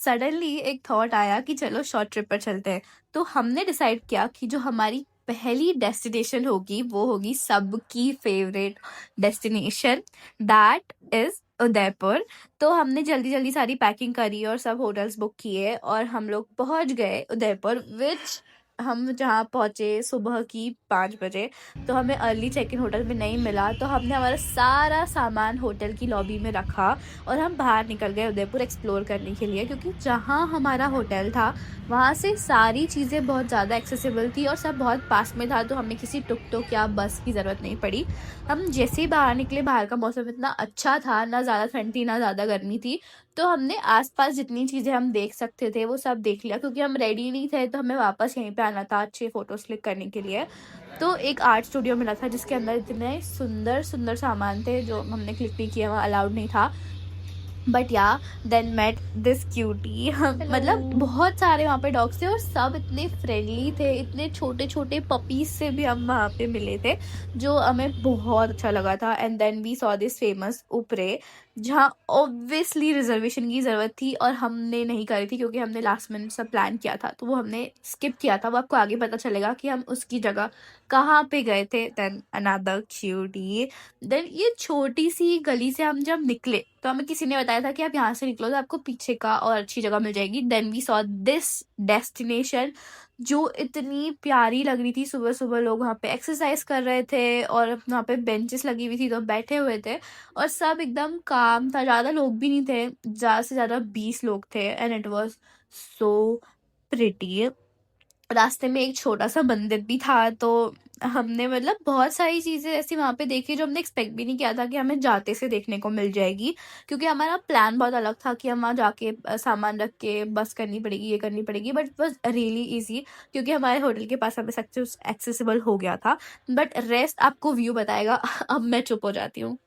Suddenly एक thought आया कि चलो शॉर्ट ट्रिप पर चलते हैं। तो हमने डिसाइड किया कि जो हमारी पहली डेस्टिनेशन होगी वो होगी सबकी favourite destination, that is Udaipur. तो हमने जल्दी जल्दी सारी पैकिंग करी और सब होटल्स बुक किए और हम लोग पहुंच गए उदयपुर, विच हम जहाँ पहुंचे सुबह की 5 बजे। तो हमें अर्ली चेक इन होटल में नहीं मिला, तो हमने हमारा सारा सामान होटल की लॉबी में रखा और हम बाहर निकल गए उदयपुर एक्सप्लोर करने के लिए, क्योंकि जहाँ हमारा होटल था वहाँ से सारी चीज़ें बहुत ज़्यादा एक्सेसिबल थी और सब बहुत पास में था। तो हमें किसी टुक टुक या बस की ज़रूरत नहीं पड़ी। हम जैसे ही बाहर निकले, बाहर का मौसम इतना अच्छा था, ना ज़्यादा ठंड थी ना ज़्यादा गर्मी थी। तो हमने आसपास जितनी चीज़ें हम देख सकते थे वो सब देख लिया, क्योंकि हम रेडी नहीं थे तो हमें वापस यहीं पे आना था अच्छे फ़ोटोज़ क्लिक करने के लिए। तो एक आर्ट स्टूडियो मिला था जिसके अंदर इतने सुंदर सुंदर सामान थे जो हमने क्लिक नहीं किया, वहाँ अलाउड नहीं था। बट या देन मेट दिस क्यूटी मतलब बहुत सारे वहाँ पे डॉग्स थे और सब इतने फ्रेंडली थे, इतने छोटे छोटे पपीज से भी हम वहाँ पे मिले थे, जो हमें बहुत अच्छा लगा था। And then we saw this famous उपरे, जहाँ ऑब्वियसली रिजर्वेशन की ज़रूरत थी और हमने नहीं करी थी क्योंकि हमने लास्ट मिनट सब प्लान किया था, तो वो हमने स्किप किया था। वो आपको आगे पता चलेगा कि हम उसकी जगह कहाँ पे गए थे। Then another cutie. देन ये छोटी सी गली से हम जब निकले तो हमें किसी ने बताया था कि आप यहाँ से निकलो तो आपको पीछे का और अच्छी जगह मिल जाएगी। Then we saw this destination, जो इतनी प्यारी लग रही थी। सुबह सुबह लोग वहाँ पे एक्सरसाइज कर रहे थे और वहाँ पे बेंचेस लगी हुई थी तो बैठे हुए थे और सब एकदम काम था, ज़्यादा लोग भी नहीं थे, ज़्यादा से ज़्यादा 20 लोग थे। And it was so pretty. रास्ते में एक छोटा सा मंदिर भी था, तो हमने मतलब बहुत सारी चीज़ें ऐसी वहाँ पे देखी जो हमने एक्सपेक्ट भी नहीं किया था कि हमें जाते से देखने को मिल जाएगी, क्योंकि हमारा प्लान बहुत अलग था कि हम वहाँ जाके सामान रख के बस करनी पड़ेगी, ये करनी पड़ेगी। बट वॉज रियली ईजी क्योंकि हमारे होटल के पास हमें सब कुछ एक्सेसिबल हो गया था। बट रेस्ट आपको व्यू बताएगा। अब मैं चुप हो जाती हूँ।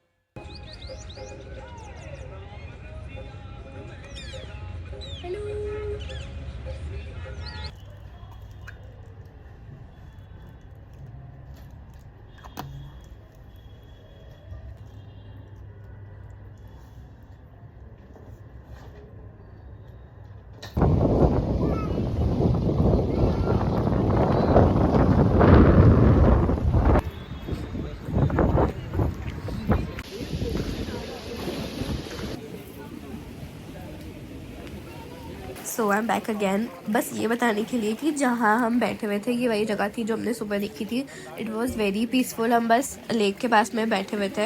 सो आई एम बैक अगेन, बस ये बताने के लिए कि जहाँ हम बैठे हुए थे ये वही जगह थी जो हमने सुबह देखी थी। It was very peaceful. हम बस लेक के पास में बैठे हुए थे।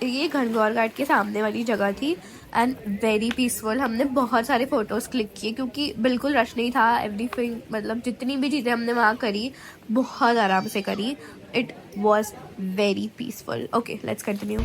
ये घनगौर घाट के सामने वाली जगह थी एंड वेरी पीसफुल। हमने बहुत सारे फ़ोटोज़ क्लिक किए क्योंकि बिल्कुल रश नहीं था। एवरीथिंग मतलब जितनी भी चीज़ें हमने वहाँ करी बहुत आराम से करी। It was very peaceful. Okay, let's continue.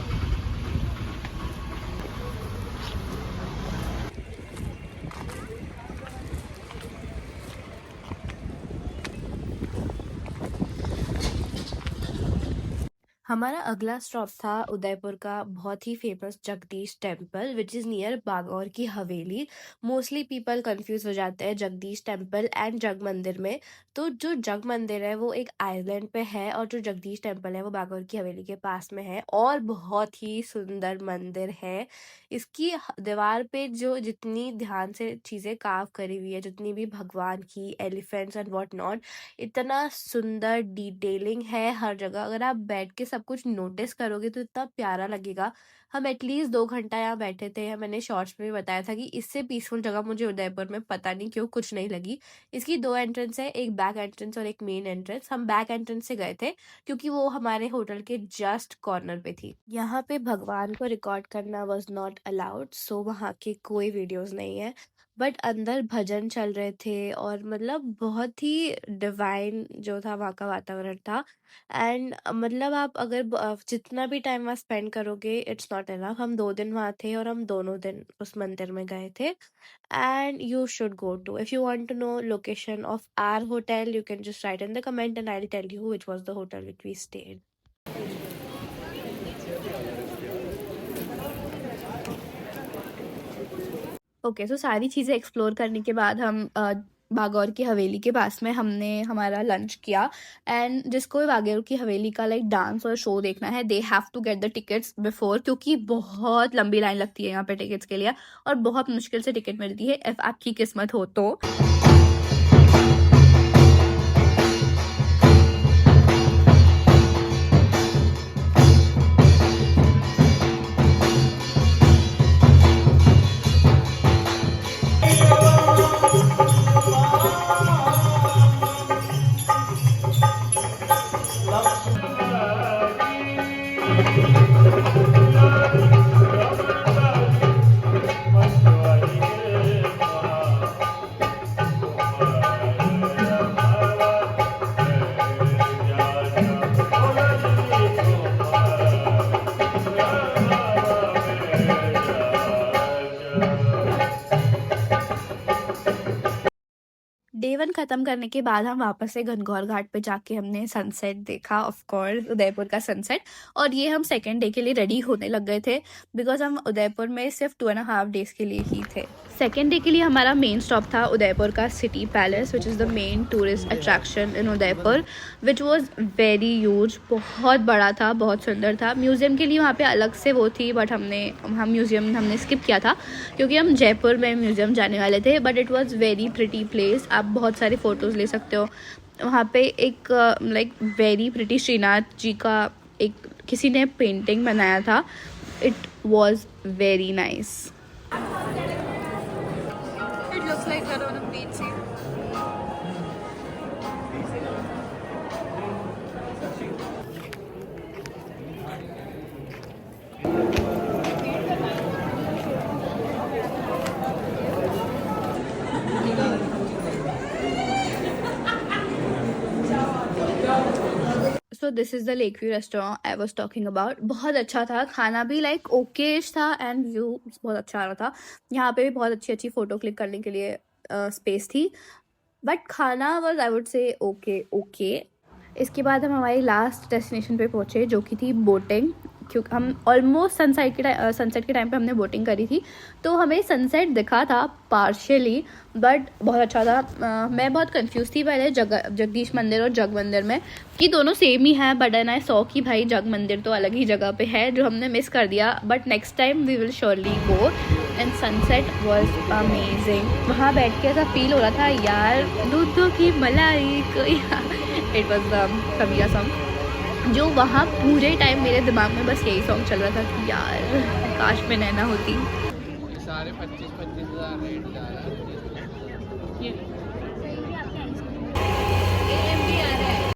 हमारा अगला स्टॉप था उदयपुर का बहुत ही famous Jagdish temple, which is near Bagore की हवेली। मोस्टली पीपल कंफ्यूज हो जाते हैं जगदीश टेम्पल एंड जग मंदिर में। तो जो जग मंदिर है वो एक आइलैंड पे है और जो जगदीश टेम्पल है वो बागौर की हवेली के पास में है और बहुत ही सुंदर मंदिर है। इसकी दीवार पे जो जितनी ध्यान से चीज़ें कार्व करी हुई है, जितनी भी भगवान की एलिफेंट्स एंड व्हाट नॉट, इतना सुंदर डिटेलिंग है हर जगह। अगर आप बैठ के सब कुछ नोटिस करोगे तो इतना प्यारा लगेगा। हम एटलीस्ट 2 घंटा यहाँ बैठे थे। मैंने शॉर्ट्स में भी बताया था कि इससे पीसफुल जगह मुझे उदयपुर में पता नहीं क्यों कुछ नहीं लगी। इसकी 2 एंट्रेंस है, एक बैक एंट्रेंस और एक मेन एंट्रेंस। हम बैक एंट्रेंस से गए थे क्योंकि वो हमारे होटल के जस्ट कॉर्नर पे थी। यहाँ पे भगवान को रिकॉर्ड करना वॉज नॉट अलाउड, सो वहाँ के कोई वीडियोज नहीं है। बट अंदर भजन चल रहे थे और मतलब बहुत ही डिवाइन जो था वहाँ का वातावरण था। एंड मतलब आप अगर जितना भी टाइम वहाँ स्पेंड करोगे इट्स नॉट इनफ। हम 2 दिन वहाँ थे और हम दोनों दिन उस मंदिर में गए थे। And you should go to, if you want to know location of our hotel, you can just write in the comment and I will tell you which was the hotel which we stayed. Okay, so सारी चीज़ें explore करने के बाद हम बागौर की हवेली के पास में हमने हमारा लंच किया। एंड जिसको भी बागौर की हवेली का लाइक डांस और शो देखना है, they have to get the tickets before, क्योंकि बहुत लंबी लाइन लगती है यहाँ पे टिकट्स के लिए और बहुत मुश्किल से टिकट मिलती है इफ़ आपकी किस्मत हो तो। डे 1 ख़त्म करने के बाद हम वापस से घनघोर घाट पे जाके हमने सनसेट देखा, ऑफ कोर्स उदयपुर का सनसेट। और ये हम सेकेंड डे के लिए रेडी होने लग गए थे बिकॉज हम उदयपुर में सिर्फ 2.5 डेज़ के लिए ही थे। सेकेंड डे के लिए हमारा मेन स्टॉप था उदयपुर का city palace, which is the main tourist attraction in Udaipur, which was very huge. बहुत बड़ा था, बहुत सुंदर था। म्यूज़ियम के लिए वहाँ पे अलग से वो थी, बट हम म्यूज़ियम हमने स्किप किया था क्योंकि हम जयपुर में म्यूज़ियम जाने वाले थे। But it was very pretty place, आप बहुत सारी फ़ोटोज़ ले सकते हो। वहाँ पे एक like very pretty Shrinath ji का एक किसी ने पेंटिंग बनाया था। It was very nice. It looks like we're on a beach scene. So this is the lake view restaurant I was talking about. बहुत अच्छा था, खाना भी लाइक ओकेश था एंड व्यू बहुत अच्छा आ रहा था। यहाँ पे भी बहुत अच्छी अच्छी फ़ोटो क्लिक करने के लिए स्पेस थी, बट खाना was I would say okay. इसके बाद हम हमारी लास्ट डेस्टिनेशन पे पहुँचे जो कि थी बोटिंग, क्योंकि हम ऑलमोस्ट सनसेट के टाइम पे हमने बोटिंग करी थी, तो हमें सनसेट दिखा था पार्शियली, बट बहुत अच्छा था। मैं बहुत कंफ्यूज थी पहले जगदीश मंदिर और जग मंदिर में कि दोनों सेम ही हैं, बट एंड आई सॉ कि भाई जग मंदिर तो अलग ही जगह पे है, जो हमने मिस कर दिया। But next time we will surely go. And sunset was amazing. वहाँ बैठ के ऐसा फील हो रहा था यार दूधों की मलाई कोई। इट वॉज कबीरा सॉन्ग, जो वहाँ पूरे टाइम मेरे दिमाग में बस यही सॉन्ग चल रहा था कि यार काश में नैना होती। सारे 25-25 हज़ार रेट जा रहा है।